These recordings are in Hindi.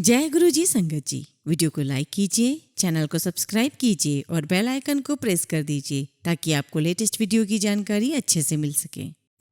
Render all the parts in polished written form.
जय गुरु जी संगत जी। वीडियो को लाइक कीजिए, चैनल को सब्सक्राइब कीजिए और बेल आइकन को प्रेस कर दीजिए ताकि आपको लेटेस्ट वीडियो की जानकारी अच्छे से मिल सके।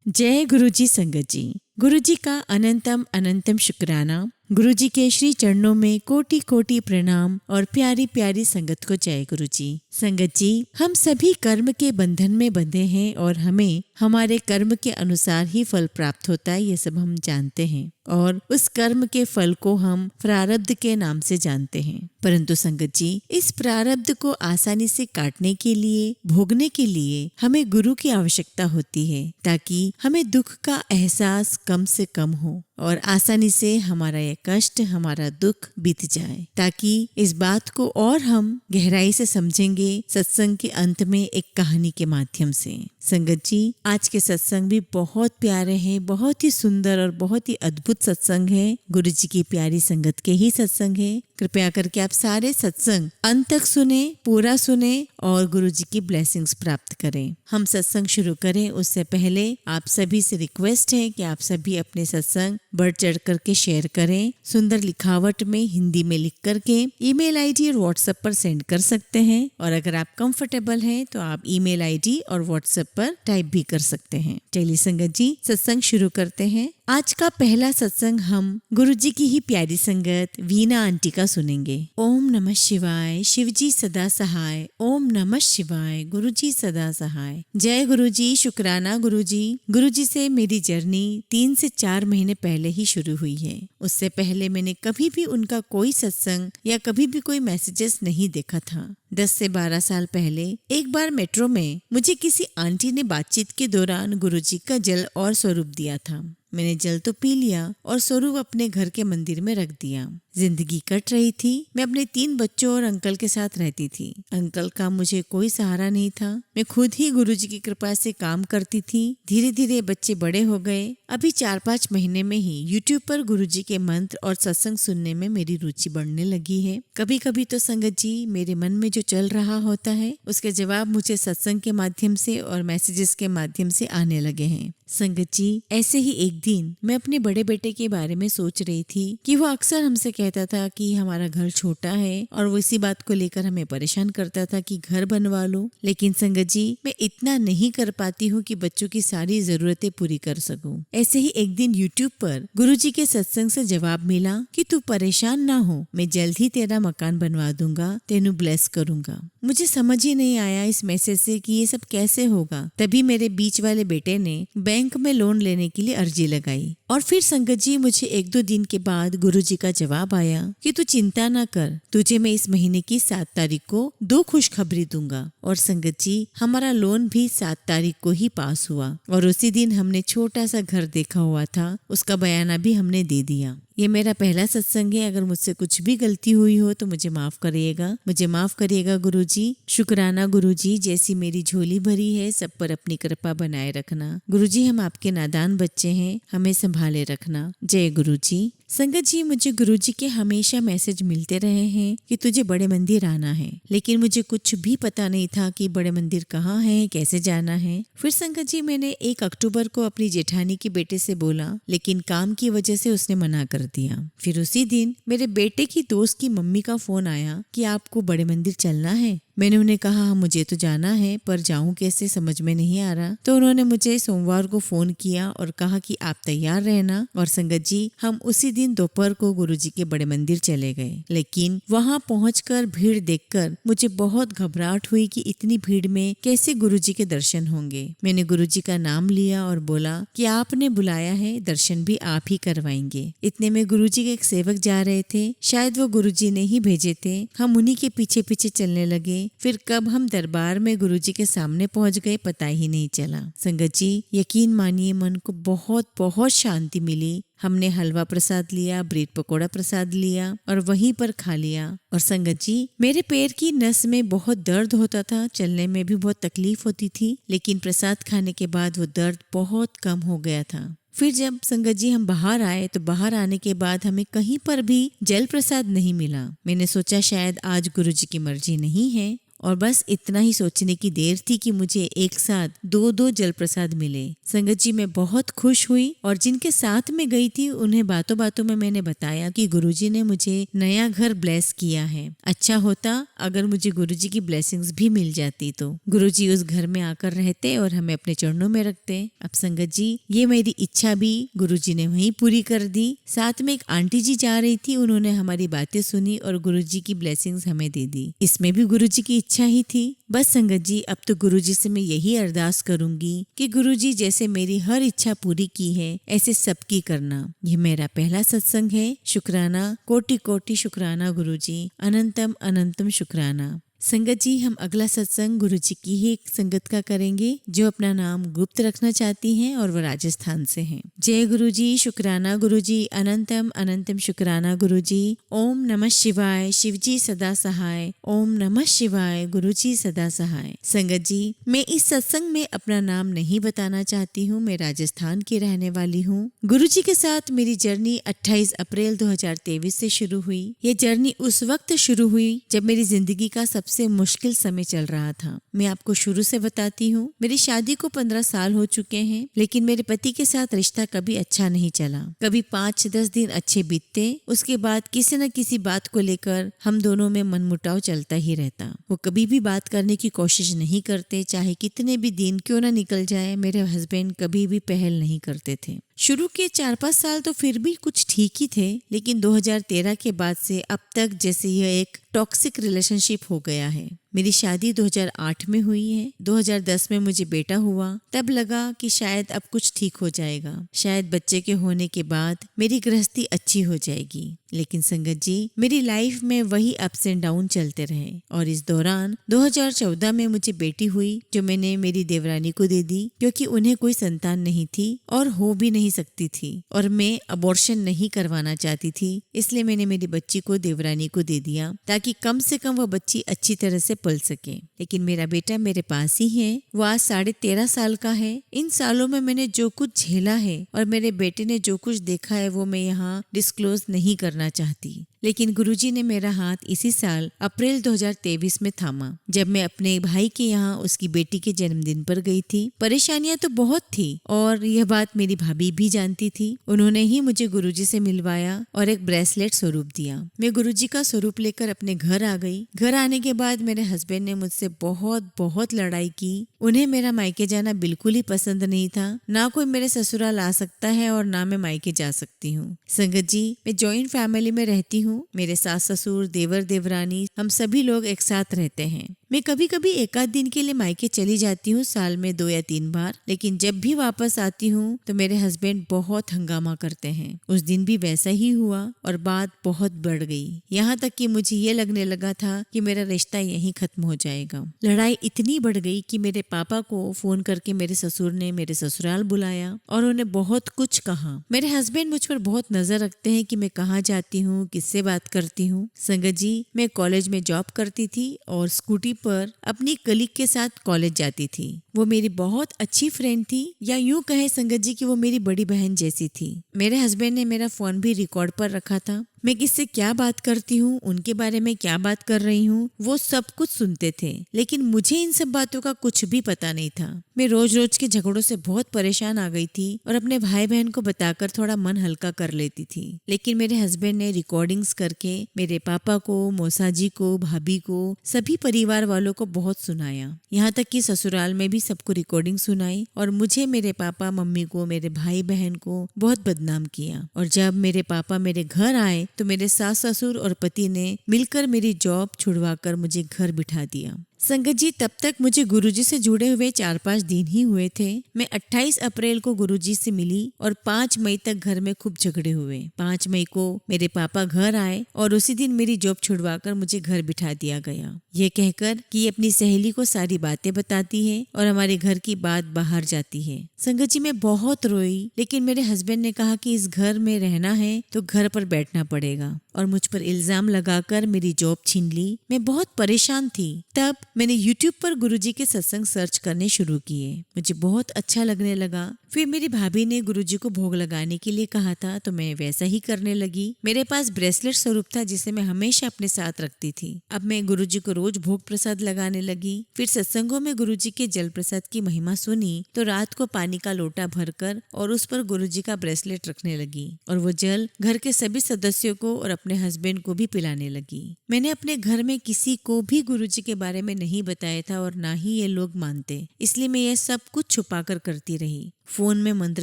जय गुरु जी संगत जी। गुरु जी का अनंतम अनंतम शुक्राना। गुरु जी के श्री चरणों में कोटि कोटि प्रणाम और प्यारी प्यारी संगत को जय गुरु जी। संगत जी, हम सभी कर्म के बंधन में बंधे हैं और हमें हमारे कर्म के अनुसार ही फल प्राप्त होता है, ये सब हम जानते हैं और उस कर्म के फल को हम प्रारब्ध के नाम से जानते हैं। परंतु संगत जी, इस प्रारब्ध को आसानी से काटने के लिए, भोगने के लिए हमें गुरु की आवश्यकता होती है ताकि हमें दुख का एहसास कम से कम हो और आसानी से हमारा यह कष्ट, हमारा दुख बीत जाए। ताकि इस बात को और हम गहराई से समझेंगे सत्संग के अंत में एक कहानी के माध्यम से। संगत जी, आज के सत्संग भी बहुत प्यारे हैं, बहुत ही सुंदर और बहुत ही अद्भुत सत्संग है। गुरु जी की प्यारी संगत के ही सत्संग है। कृपया करके आप सारे सत्संग अंत तक सुने, पूरा सुने और गुरु जी की ब्लेसिंग्स प्राप्त करें। हम सत्संग शुरू करें उससे पहले आप सभी से रिक्वेस्ट है कि आप सभी अपने सत्संग बढ़ चढ़ करके शेयर करें। सुंदर लिखावट में हिंदी में लिख करके ईमेल आईडी और व्हाट्सएप पर सेंड कर सकते हैं और अगर आप कंफर्टेबल हैं तो आप ईमेल आईडी और व्हाट्सएप पर टाइप भी कर सकते हैं। चलिए संगत जी, सत्संग शुरू करते हैं। आज का पहला सत्संग हम गुरु जी की ही प्यारी संगत वीना आंटी का सुनेंगे। ओम नमः शिवाय, शिव जी सदा सहाय। ओम नमः शिवाय, गुरु जी सदा सहाय। जय गुरु जी, शुक्राना गुरु जी। गुरु जी से मेरी जर्नी 3 से 4 महीने पहले ही शुरू हुई है। उससे पहले मैंने कभी भी उनका कोई सत्संग या कभी भी कोई मैसेजेस नहीं देखा था। 10 से 12 साल पहले एक बार मेट्रो में मुझे किसी आंटी ने बातचीत के दौरान गुरु जी का जल और स्वरूप दिया था। मैंने जल तो पी लिया और स्वरूप अपने घर के मंदिर में रख दिया। जिंदगी कट रही थी। मैं अपने 3 बच्चों और अंकल के साथ रहती थी। अंकल का मुझे कोई सहारा नहीं था। मैं खुद ही गुरु जी की कृपा से काम करती थी। धीरे धीरे बच्चे बड़े हो गए। अभी 4-5 महीने में ही यूट्यूब पर गुरु जी के मंत्र और सत्संग सुनने में मेरी रुचि बढ़ने लगी है। कभी कभी तो संगत जी, मेरे मन में जो चल रहा होता है उसके जवाब मुझे सत्संग के माध्यम से और मैसेजेस के माध्यम से आने लगे हैं। संगत जी, ऐसे ही एक दिन मैं अपने बड़े बेटे के बारे में सोच रही थी कि वो अक्सर हमसे कहता था कि हमारा घर छोटा है और वो इसी बात को लेकर हमें परेशान करता था कि घर बनवा लो। लेकिन संगत जी, मैं इतना नहीं कर पाती हूँ कि बच्चों की सारी जरूरतें पूरी कर सकूं। ऐसे ही एक दिन यूट्यूब पर गुरु जी के सत्संग से जवाब मिला कि तू परेशान ना हो, मैं जल्द ही तेरा मकान बनवा दूंगा, तेनू ब्लेस करूंगा। मुझे समझ ही नहीं आया इस मैसेज से कि ये सब कैसे होगा। तभी मेरे बीच वाले बेटे ने बैंक में लोन लेने के लिए अर्जी लगाई और फिर संगत जी, मुझे 1-2 दिन के बाद गुरु जी का जवाब आया कि तू चिंता ना कर, तुझे मैं इस महीने की 7 तारीख को 2 खुशखबरी दूंगा। और संगत जी, हमारा लोन भी 7 तारीख को ही पास हुआ और उसी दिन हमने छोटा सा घर देखा हुआ था, उसका बयाना भी हमने दे दिया। ये मेरा पहला सत्संग है। अगर मुझसे कुछ भी गलती हुई हो तो मुझे माफ करिएगा, मुझे माफ करिएगा गुरु जी। शुक्राना गुरु जी, जैसी मेरी झोली भरी है सब पर अपनी कृपा बनाए रखना। गुरु जी, हम आपके नादान बच्चे हैं, हमें संभाले रखना। जय गुरु जी। संगत जी, मुझे गुरु जी के हमेशा मैसेज मिलते रहे हैं कि तुझे बड़े मंदिर आना है, लेकिन मुझे कुछ भी पता नहीं था कि बड़े मंदिर कहाँ है, कैसे जाना है। फिर संगत जी, मैंने 1 अक्टूबर को अपनी जेठानी के बेटे से बोला, लेकिन काम की वजह से उसने मना कर दिया। फिर उसी दिन मेरे बेटे की दोस्त की मम्मी का फोन आया कि आपको बड़े मंदिर चलना है। मैंने उन्हें कहा मुझे तो जाना है पर जाऊं कैसे, समझ में नहीं आ रहा। तो उन्होंने मुझे सोमवार को फोन किया और कहा कि आप तैयार रहना। और संगत जी, हम उसी दिन दोपहर को गुरु जी के बड़े मंदिर चले गए। लेकिन वहां पहुंचकर भीड़ देखकर मुझे बहुत घबराहट हुई कि इतनी भीड़ में कैसे गुरु जी के दर्शन होंगे। मैंने गुरु जी का नाम लिया और बोला कि आपने बुलाया है, दर्शन भी आप ही करवाएंगे। इतने में गुरु जी के एक सेवक जा रहे थे, शायद वो गुरु जी ने ही भेजे थे। हम उन्हीं के पीछे पीछे चलने लगे। फिर कब हम दरबार में गुरु जी के सामने पहुंच गए पता ही नहीं चला। संगत जी, यकीन मानिए मन को बहुत बहुत शांति मिली। हमने हलवा प्रसाद लिया, ब्रेड पकोड़ा प्रसाद लिया और वहीं पर खा लिया। और संगत जी, मेरे पैर की नस में बहुत दर्द होता था, चलने में भी बहुत तकलीफ होती थी, लेकिन प्रसाद खाने के बाद वो दर्द बहुत कम हो गया था। फिर जब संगत जी हम बाहर आए तो बाहर आने के बाद हमें कहीं पर भी जल प्रसाद नहीं मिला। मैंने सोचा शायद आज गुरु जी की मर्जी नहीं है और बस इतना ही सोचने की देर थी कि मुझे एक साथ दो दो जल प्रसाद मिले। संगत जी मैं बहुत खुश हुई और जिनके साथ में गई थी उन्हें बातों बातों में मैंने बताया कि गुरुजी ने मुझे नया घर ब्लेस किया है। अच्छा होता अगर मुझे गुरुजी की ब्लेसिंग्स भी मिल जाती तो गुरुजी उस घर में आकर रहते और हमें अपने चरणों में रखते। अब संगत जी ये मेरी इच्छा भी गुरुजी ने वहीं पूरी कर दी। साथ में एक आंटी जी जा रही थी, उन्होंने हमारी बातें सुनी और गुरुजी की ब्लेसिंग्स हमें दे दी। इसमें भी गुरुजी की इच्छा ही थी। बस संगत जी अब तो गुरुजी से मैं यही अरदास करूंगी कि गुरुजी जैसे मेरी हर इच्छा पूरी की है ऐसे सबकी करना। ये मेरा पहला सत्संग है। शुक्राना, कोटि कोटि शुक्राना गुरुजी, अनंतम अनंतम शुक्राना। संगत जी हम अगला सत्संग गुरुजी की ही एक संगत का करेंगे जो अपना नाम गुप्त रखना चाहती हैं और वो राजस्थान से हैं। जय गुरुजी, शुक्राना गुरुजी, अनंतम अनंतम शुक्राना गुरुजी। ओम नमः शिवाय, शिवजी सदा सहाय। ओम नमः शिवाय, गुरुजी सदा सहाय। संगत जी मैं इस सत्संग में अपना नाम नहीं बताना चाहती हूँ। मैं राजस्थान की रहने वाली हूँ। गुरुजी के साथ मेरी जर्नी 28 अप्रैल 2023 से शुरू हुई। ये जर्नी उस वक्त शुरू हुई जब मेरी जिंदगी का सबसे मुश्किल समय चल रहा था। मैं आपको शुरू से बताती हूँ। मेरी शादी को 15 साल हो चुके हैं, लेकिन मेरे पति के साथ रिश्ता कभी अच्छा नहीं चला। कभी 5-10 दिन अच्छे बीतते, उसके बाद किसी न किसी बात को लेकर हम दोनों में मनमुटाव चलता ही रहता। वो कभी भी बात करने की कोशिश नहीं करते, चाहे कितने भी दिन क्यों न निकल जाए। मेरे हस्बैंड कभी भी पहल नहीं करते थे। शुरू के 4-5 साल तो फिर भी कुछ ठीक ही थे, लेकिन 2013 के बाद से अब तक जैसे यह एक टॉक्सिक रिलेशनशिप हो गया है। मेरी शादी 2008 में हुई है। 2010 में मुझे बेटा हुआ। तब लगा कि शायद अब कुछ ठीक हो जाएगा, शायद बच्चे के होने के बाद मेरी गृहस्थी अच्छी हो जाएगी। लेकिन संगत जी मेरी लाइफ में वही अप्स एंड डाउन चलते रहे और इस दौरान 2014 में मुझे बेटी हुई जो मैंने मेरी देवरानी को दे दी, क्योंकि उन्हें कोई संतान नहीं थी और हो भी नहीं सकती थी और मैं अबॉर्शन नहीं करवाना चाहती थी। इसलिए मैंने मेरी बच्ची को देवरानी को दे दिया ताकि कम से कम वह बच्ची अच्छी तरह से पल सके। लेकिन मेरा बेटा मेरे पास ही है। वो आज 13.5 साल का है। इन सालों में मैंने जो कुछ झेला है और मेरे बेटे ने जो कुछ देखा है वो मैं यहाँ डिस्क्लोज नहीं करना चाहती। लेकिन गुरुजी ने मेरा हाथ इसी साल अप्रैल 2023 में थामा, जब मैं अपने भाई के यहाँ उसकी बेटी के जन्मदिन पर गई थी। परेशानियां तो बहुत थी और यह बात मेरी भाभी भी जानती थी। उन्होंने ही मुझे गुरुजी से मिलवाया और एक ब्रेसलेट स्वरूप दिया। मैं गुरुजी का स्वरूप लेकर अपने घर आ गई। घर आने के बाद मेरे हस्बैंड ने मुझसे बहुत बहुत लड़ाई की। उन्हें मेरा मायके जाना बिल्कुल ही पसंद नहीं था। ना कोई मेरे ससुराल आ सकता है और ना मैं मायके जा सकती हूँ। संगत जी मैं जॉइंट फैमिली में रहती हूँ। मेरे सास ससुर, देवर देवरानी, हम सभी लोग एक साथ रहते हैं। मैं कभी कभी 1-8 दिन के लिए मायके चली जाती हूँ, साल में 2 या 3 बार। लेकिन जब भी वापस आती हूँ तो मेरे हस्बैंड बहुत हंगामा करते हैं। उस दिन भी वैसा ही हुआ और बात बहुत बढ़ गई। यहाँ तक कि मुझे ये लगने लगा था कि मेरा रिश्ता यहीं खत्म हो जाएगा। लड़ाई इतनी बढ़ गई कि मेरे पापा को फोन करके मेरे ससुर ने मेरे ससुराल बुलाया और उन्हें बहुत कुछ कहा। मेरे हस्बैंड मुझ पर बहुत नजर रखते हैं कि मैं कहाँ जाती हूँ, किससे बात करती हूँ। संगत जी मैं कॉलेज में जॉब करती थी और स्कूटी पर अपनी कलीग के साथ कॉलेज जाती थी। वो मेरी बहुत अच्छी फ्रेंड थी, या यूं कहे संगत जी कि वो मेरी बड़ी बहन जैसी थी। मेरे हस्बैंड ने मेरा फोन भी रिकॉर्ड पर रखा था। मैं किससे क्या बात करती हूँ, उनके बारे में क्या बात कर रही हूँ, वो सब कुछ सुनते थे। लेकिन मुझे इन सब बातों का कुछ भी पता नहीं था। मैं रोज रोज के झगड़ों से बहुत परेशान आ गई थी और अपने भाई बहन को बताकर थोड़ा मन हल्का कर लेती थी। लेकिन मेरे हस्बैंड ने रिकॉर्डिंग्स करके मेरे पापा को, मौसा जी को, भाभी को, सभी परिवार वालों को बहुत सुनाया। यहाँ तक कि ससुराल में भी सबको रिकॉर्डिंग सुनाई और मुझे, मेरे पापा मम्मी को, मेरे भाई बहन को बहुत बदनाम किया। और जब मेरे पापा मेरे घर आए तो मेरे सास ससुर और पति ने मिलकर मेरी जॉब छुड़वाकर मुझे घर बिठा दिया। संगत जी तब तक मुझे गुरुजी से जुड़े हुए 4-5 दिन ही हुए थे। मैं 28 अप्रैल को गुरुजी से मिली और 5 मई तक घर में खूब झगड़े हुए। 5 मई को मेरे पापा घर आए और उसी दिन मेरी जॉब छुड़वाकर मुझे घर बिठा दिया गया, ये कहकर कि ये अपनी सहेली को सारी बातें बताती है और हमारे घर की बात बाहर जाती है। संगत जी मैं बहुत रोई, लेकिन मेरे हस्बैंड ने कहा कि इस घर में रहना है तो घर पर बैठना पड़ेगा और मुझ पर इल्जाम लगाकर मेरी जॉब छीन ली। मैं बहुत परेशान थी। तब मैंने YouTube पर गुरुजी के सत्संग सर्च करने शुरू किए। मुझे बहुत अच्छा लगने लगा। फिर मेरी भाभी ने गुरुजी को भोग लगाने के लिए कहा था तो मैं वैसा ही करने लगी। मेरे पास ब्रेसलेट स्वरूप था जिसे मैं हमेशा अपने साथ रखती थी। अब मैं गुरुजी को रोज भोग प्रसाद लगाने लगी। फिर सत्संगों में गुरुजी के जल प्रसाद की महिमा सुनी तो रात को पानी का लोटा भरकर और उस पर गुरुजी का ब्रेसलेट रखने लगी और वो जल घर के सभी सदस्यों को और अपने हस्बैंड को भी पिलाने लगी। मैंने अपने घर में किसी को भी गुरुजी के बारे में नहीं बताया था और ना ही ये लोग मानते, इसलिए मैं ये सब कुछ छुपा कर करती रही। फोन में मंत्र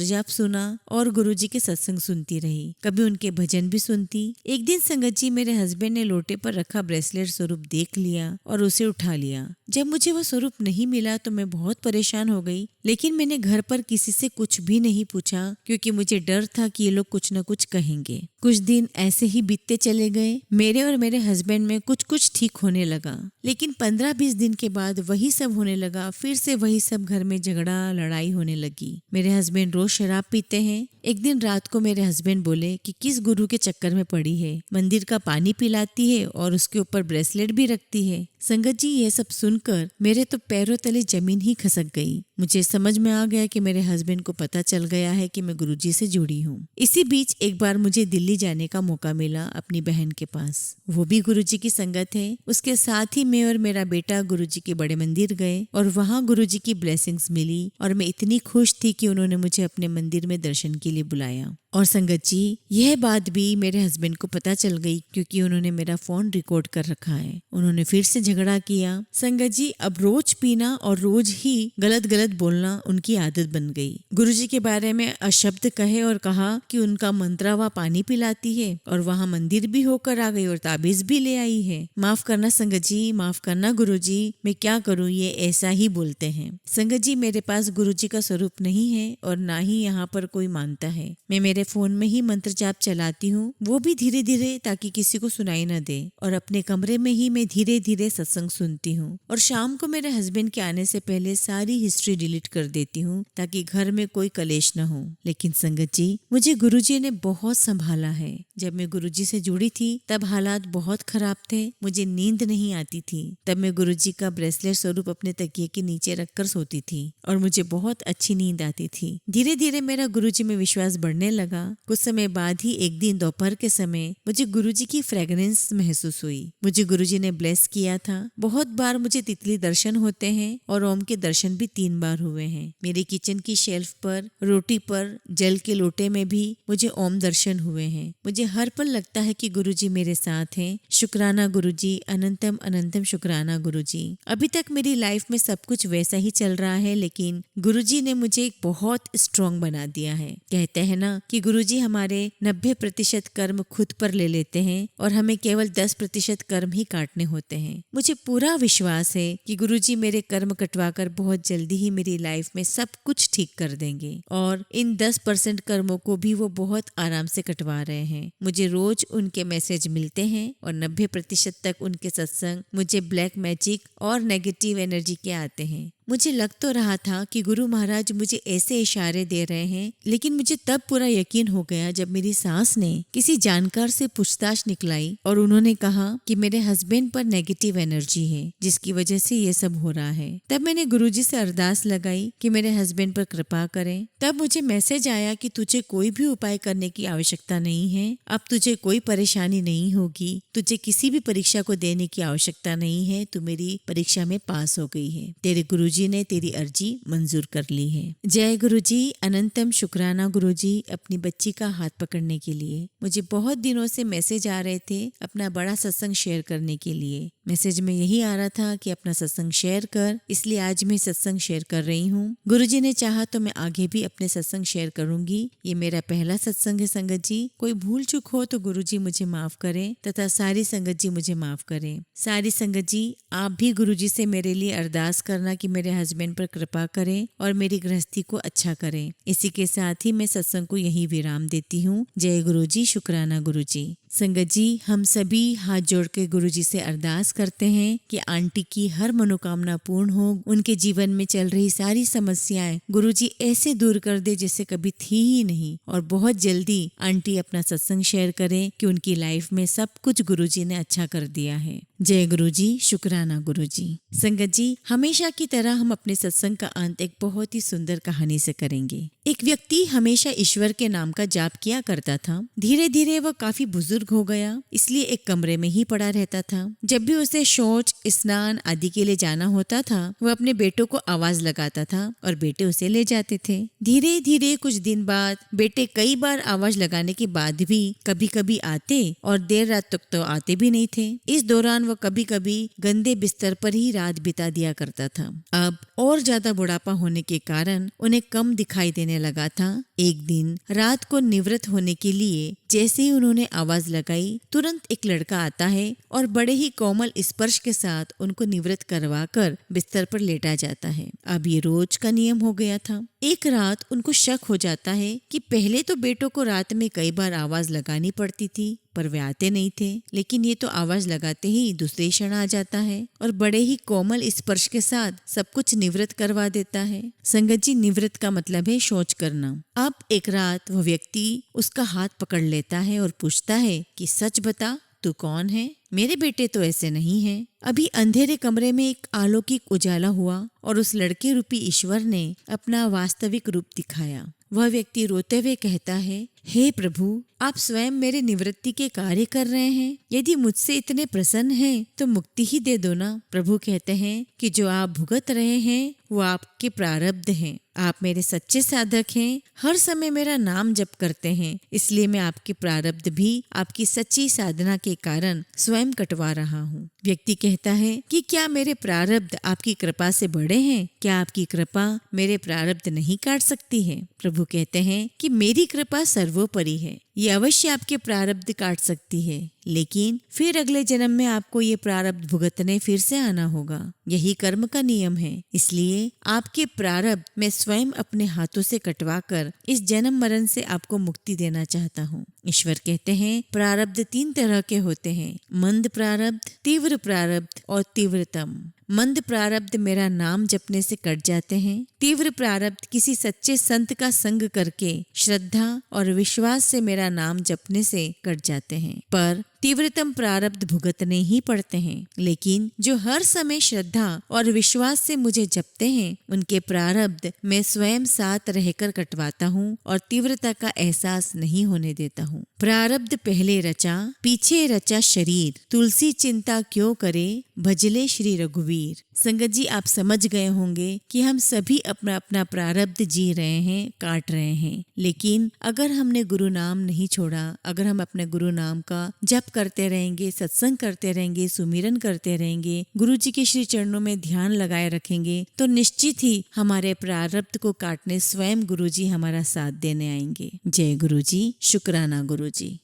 जाप सुना और गुरुजी के सत्संग सुनती रही। कभी उनके भजन भी सुनती। एक दिन संगत जी मेरे हस्बैंड ने लोटे पर रखा ब्रेसलेट स्वरूप देख लिया और उसे उठा लिया। जब मुझे वो स्वरूप नहीं मिला तो मैं बहुत परेशान हो गई, लेकिन मैंने घर पर किसी से कुछ भी नहीं पूछा क्योंकि मुझे डर था कि ये लोग कुछ न कुछ कहेंगे। कुछ दिन ऐसे ही बीतते चले गए। मेरे और मेरे हस्बैंड में कुछ कुछ ठीक होने लगा, लेकिन 15-20 दिन के बाद वही सब होने लगा। फिर से वही सब, घर में झगड़ा लड़ाई होने लगी। मेरे हस्बैंड रोज शराब पीते हैं। एक दिन रात को मेरे हस्बैंड बोले कि किस गुरु के चक्कर में पड़ी है, मंदिर का पानी पिलाती है और उसके ऊपर ब्रेसलेट भी रखती है। संगत जी ये सब सुनकर मेरे तो पैरों तले जमीन ही खसक गई। मुझे समझ में आ गया कि मेरे हस्बैंड को पता चल गया है कि मैं गुरुजी से जुड़ी हूँ। इसी बीच एक बार मुझे दिल्ली जाने का मौका मिला अपनी बहन के पास। वो भी गुरुजी की संगत है। उसके साथ ही मैं और मेरा बेटा गुरुजी के बड़े मंदिर गए और वहाँ गुरुजी की ब्लेसिंग्स मिली और मैं इतनी खुश थी कि उन्होंने मुझे अपने मंदिर में दर्शन के लिए बुलाया। और संगत जी यह बात भी मेरे हस्बैंड को पता चल गई क्योंकि उन्होंने मेरा फोन रिकॉर्ड कर रखा है। उन्होंने फिर से झगड़ा किया। संगत जी अब रोज पीना और रोज ही गलत गलत बोलना उनकी आदत बन गई। गुरुजी के बारे में अशब्द कहे और कहा कि उनका मंत्रा व पानी पिलाती है और वहाँ मंदिर भी होकर आ गई और ताबीज भी ले आई है। माफ करना संगत जी, माफ करना गुरुजी, मैं क्या करूँ, ये ऐसा ही बोलते हैं। संगत जी मेरे पास गुरुजी का स्वरूप नहीं है और ना ही यहाँ पर कोई मानता है। मैं मेरे फोन में ही मंत्र जाप चलाती हूँ, वो भी धीरे धीरे ताकि किसी को सुनाई न दे, और अपने कमरे में ही मैं धीरे धीरे सत्संग सुनती हूँ और शाम को मेरे हस्बैंड के आने से पहले सारी हिस्ट्री डिलीट कर देती हूँ ताकि घर में कोई कलेश न हो। लेकिन संगत जी मुझे गुरुजी ने बहुत संभाला है। जब मैं गुरुजी से जुड़ी थी तब हालात बहुत खराब थे। मुझे नींद नहीं आती थी। तब मैं गुरुजी का ब्रेसलेट स्वरूप अपने तकिए के नीचे रखकर सोती थी और मुझे बहुत अच्छी नींद आती थी। धीरे धीरे मेरा गुरुजी में विश्वास बढ़ने लगा। कुछ समय बाद ही एक दिन दोपहर के समय मुझे गुरुजी की फ्रेग्रेंस महसूस हुई। मुझे गुरुजी ने ब्लेस किया था। बहुत बार मुझे तितली दर्शन होते हैं और ओम के दर्शन भी 3 बार हुए हैं। मेरी किचन की शेल्फ पर, रोटी पर, जल के लोटे में भी मुझे ओम दर्शन हुए हैं। मुझे हर पल लगता है कि गुरुजी मेरे साथ हैं। शुक्राना गुरुजी, अनंतम अनंतम शुक्राना गुरुजी। अभी तक मेरी लाइफ में सब कुछ वैसा ही चल रहा है, लेकिन गुरुजी ने मुझे एक बहुत स्ट्रॉन्ग बना दिया है। कहते हैं ना कि गुरुजी हमारे 90% कर्म खुद पर ले लेते हैं और हमें केवल 10% कर्म ही काटने होते हैं। मुझे पूरा विश्वास है कि गुरुजी मेरे कर्म कटवाकर बहुत जल्दी ही मेरी लाइफ में सब कुछ ठीक कर देंगे और इन 10% कर्मों को भी वो बहुत आराम से कटवा रहे हैं। मुझे रोज उनके मैसेज मिलते हैं और 90% तक उनके सत्संग मुझे ब्लैक मैजिक और नेगेटिव एनर्जी के आते हैं। मुझे लग तो रहा था कि गुरु महाराज मुझे ऐसे इशारे दे रहे हैं, लेकिन मुझे तब पूरा यकीन हो गया जब मेरी सास ने किसी जानकार से पूछताछ निकलाई और उन्होंने कहा कि मेरे हस्बैंड पर नेगेटिव एनर्जी है जिसकी वजह से ये सब हो रहा है। तब मैंने गुरुजी से अरदास लगाई कि मेरे हस्बैंड पर कृपा करें। तब मुझे मैसेज आया कि तुझे कोई भी उपाय करने की आवश्यकता नहीं है। अब तुझे कोई परेशानी नहीं होगी। तुझे किसी भी परीक्षा को देने की आवश्यकता नहीं है। तू मेरी परीक्षा में पास हो गई है। तेरे गुरुजी ने तेरी अर्जी मंजूर कर ली है। जय गुरुजी, अनंतम शुक्राना गुरुजी अपनी बच्ची का हाथ पकड़ने के लिए। मुझे बहुत दिनों से मैसेज आ रहे थे अपना बड़ा सत्संग शेयर करने के लिए। मैसेज में यही आ रहा था कि अपना सत्संग शेयर कर, इसलिए आज मैं सत्संग शेयर कर रही हूँ। गुरुजी ने चाहा तो मैं आगे भी अपने सत्संग शेयर करूंगी। ये मेरा पहला सत्संग है संगत जी। कोई भूल चूक हो तो गुरुजी मुझे माफ करें तथा सारी संगत जी मुझे माफ करें। सारी संगत जी आप भी गुरुजी से मेरे लिए अरदास करना कि मेरे हस्बैंड पर कृपा करें और मेरी गृहस्थी को अच्छा करें। इसी के साथ ही मैं सत्संग को यहीं विराम देती हूँ। जय गुरुजी, शुक्राना गुरुजी। संगत जी, हम सभी हाथ जोड़ के गुरु जी से अरदास करते हैं कि आंटी की हर मनोकामना पूर्ण हो। उनके जीवन में चल रही सारी समस्याएं गुरु जी ऐसे दूर कर दे जैसे कभी थी ही नहीं, और बहुत जल्दी आंटी अपना सत्संग शेयर करें कि उनकी लाइफ में सब कुछ गुरु जी ने अच्छा कर दिया है। जय गुरु जी, शुक्राना गुरु जी। संगत जी, हमेशा की तरह हम अपने सत्संग का अंत एक बहुत ही सुंदर कहानी से करेंगे। एक व्यक्ति हमेशा ईश्वर के नाम का जाप किया करता था। धीरे धीरे वह काफी बुजुर्ग हो गया, इसलिए एक कमरे में ही पड़ा रहता था। जब भी उसे शौच, स्नान आदि के लिए जाना होता था, वह अपने बेटों को आवाज लगाता था और बेटे उसे ले जाते थे। धीरे धीरे कुछ दिन बाद बेटे कई बार आवाज लगाने के बाद भी कभी कभी आते और देर रात तक तो आते भी नहीं थे। इस दौरान वह कभी कभी गंदे बिस्तर पर ही रात बिता दिया करता था। अब और ज्यादा बुढ़ापा होने के कारण उन्हें कम दिखाई देने लगा था। एक दिन रात को निवृत्त होने के लिए जैसे ही उन्होंने आवाज लगाई, तुरंत एक लड़का आता है और बड़े ही कोमल स्पर्श के साथ उनको निवृत्त करवा कर बिस्तर पर लेटा जाता है। अब ये रोज का नियम हो गया था। एक रात उनको शक हो जाता है कि पहले तो बेटों को रात में कई बार आवाज लगानी पड़ती थी, पर वे आते नहीं थे, लेकिन ये तो आवाज लगाते ही दूसरे क्षण आ जाता है और बड़े ही कोमल स्पर्श के साथ सब कुछ निवृत्त करवा देता है। संगत जी, निवृत्त का मतलब है शौच करना। अब एक रात वह व्यक्ति उसका हाथ पकड़ लेता है और पूछता है कि सच बता, तू कौन है? मेरे बेटे तो ऐसे नहीं हैं। अभी अंधेरे कमरे में एक अलौकिक उजाला हुआ और उस लड़के रूपी ईश्वर ने अपना वास्तविक रूप दिखाया। वह व्यक्ति रोते हुए कहता है, हे प्रभु, आप स्वयं मेरे निवृत्ति के कार्य कर रहे हैं। यदि मुझसे इतने प्रसन्न हैं तो मुक्ति ही दे दो ना। प्रभु कहते हैं कि जो आप भुगत रहे हैं वो आपके प्रारब्ध हैं। आप मेरे सच्चे साधक हैं, हर समय मेरा नाम जप करते हैं, इसलिए मैं आपके प्रारब्ध भी आपकी सच्ची साधना के कारण स्वयं कटवा रहा हूँ। व्यक्ति कहता है कि क्या मेरे प्रारब्ध आपकी कृपा से बड़े हैं? क्या आपकी कृपा मेरे प्रारब्ध नहीं काट सकती है? प्रभु कहते हैं कि मेरी कृपा सर्वोपरि है, ये अवश्य आपके प्रारब्ध काट सकती है, लेकिन फिर अगले जन्म में आपको ये प्रारब्ध भुगतने फिर से आना होगा। यही कर्म का नियम है। इसलिए आपके प्रारब्ध मैं स्वयं अपने हाथों से कटवा कर इस जन्म मरण से आपको मुक्ति देना चाहता हूँ। ईश्वर कहते हैं प्रारब्ध 3 तरह के होते हैं, मंद प्रारब्ध, तीव्र प्रारब्ध और तीव्रतम। मंद प्रारब्ध मेरा नाम जपने से कट जाते हैं। तीव्र प्रारब्ध किसी सच्चे संत का संग करके श्रद्धा और विश्वास से मेरा नाम जपने से कट जाते हैं। पर तीव्रतम प्रारब्ध भुगतने ही पड़ते हैं। लेकिन जो हर समय श्रद्धा और विश्वास से मुझे जपते हैं, उनके प्रारब्ध मैं स्वयं साथ रहकर कटवाता हूँ और तीव्रता का एहसास नहीं होने देता हूँ। प्रारब्ध पहले रचा, पीछे रचा शरीर, तुलसी चिंता क्यों करे, भजले श्री रघुवीर। संगत जी, आप समझ गए होंगे कि हम सभी अपना अपना प्रारब्ध जी रहे हैं, काट रहे हैं। लेकिन अगर हमने गुरु नाम नहीं छोड़ा, अगर हम अपने गुरु नाम का जप करते रहेंगे, सत्संग करते रहेंगे, सुमिरन करते रहेंगे, गुरु जी के श्री चरणों में ध्यान लगाए रखेंगे, तो निश्चित ही हमारे प्रारब्ध को काटने स्वयं गुरु जी हमारा साथ देने आएंगे। जय गुरु जी, शुक्राना गुरु जी।